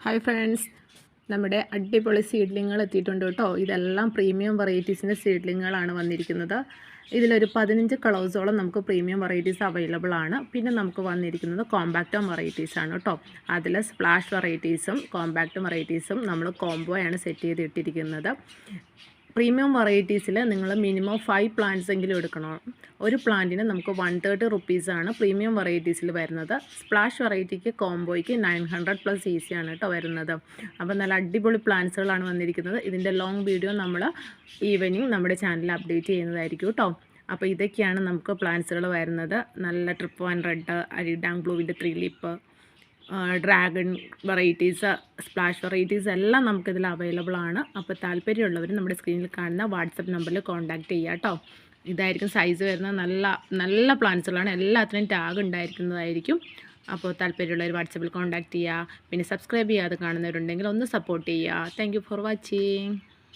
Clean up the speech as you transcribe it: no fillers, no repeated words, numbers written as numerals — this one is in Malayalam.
ഹായ് ഫ്രണ്ട്സ്, നമ്മുടെ അടിപൊളി സീഡ്ലിങ്ങൾ എത്തിയിട്ടുണ്ട് കേട്ടോ. ഇതെല്ലാം പ്രീമിയം വെറൈറ്റീസിൻ്റെ സീഡ്ലിങ്ങളാണ് വന്നിരിക്കുന്നത്. ഇതിലൊരു 15 കളേഴ്സോളം നമുക്ക് പ്രീമിയം വെറൈറ്റീസ് അവൈലബിൾ ആണ്. പിന്നെ നമുക്ക് വന്നിരിക്കുന്നത് കോമ്പാക്റ്റ് വെറൈറ്റീസ് ആണ് കേട്ടോ. അതിൽ സ്പ്ലാഷ് വെറൈറ്റീസും കോമ്പാക്റ്റ് വെറൈറ്റീസും നമ്മൾ കോംബോയാണ് സെറ്റ് ചെയ്തിട്ടിരിക്കുന്നത്. പ്രീമിയം വെറൈറ്റീസിൽ നിങ്ങൾ മിനിമം 5 പ്ലാന്റ്സ് എങ്കിലും എടുക്കണം. ഒരു പ്ലാന്റിന് നമുക്ക് 130 റുപ്പീസാണ് പ്രീമിയം വെറൈറ്റീസിൽ വരുന്നത്. സ്പ്ലാഷ് വെറൈറ്റിക്ക് കോംബോയ്ക്ക് 900+ ഈസിയാണ് കേട്ടോ വരുന്നത്. അപ്പോൾ നല്ല അടിപൊളി പ്ലാന്റ്സുകളാണ് വന്നിരിക്കുന്നത്. ഇതിൻ്റെ ലോങ് വീഡിയോ നമ്മൾ ഈവനിങ് നമ്മുടെ ചാനലിൽ അപ്ഡേറ്റ് ചെയ്യുന്നതായിരിക്കും കേട്ടോ. അപ്പോൾ ഇതൊക്കെയാണ് നമുക്ക് പ്ലാന്റ്സുകൾ വരുന്നത്. നല്ല ട്രിപ്പ് ആൻഡ് റെഡ്, അരിഡാങ് ബ്ലൂവിൻ്റെ 3 leap, dragon varieties, splash varieties എല്ലാം നമുക്കിതിൽ അവൈലബിൾ ആണ്. അപ്പോൾ താല്പര്യമുള്ളവർ നമ്മുടെ സ്ക്രീനിൽ കാണുന്ന വാട്സപ്പ് നമ്പറിൽ കോൺടാക്റ്റ് ചെയ്യുക കേട്ടോ. ഇതായിരിക്കും സൈസ് വരുന്ന നല്ല നല്ല പ്ലാന്റ്സുകളാണ്. എല്ലാത്തിനും ടാഗ് ഉണ്ടായിരിക്കുന്നതായിരിക്കും. അപ്പോൾ താല്പര്യമുള്ളവർ വാട്സപ്പിൽ കോൺടാക്റ്റ് ചെയ്യുക. പിന്നെ സബ്സ്ക്രൈബ് ചെയ്യാതെ കാണുന്നവരുണ്ടെങ്കിൽ ഒന്ന് സപ്പോർട്ട് ചെയ്യുക. Thank you for watching.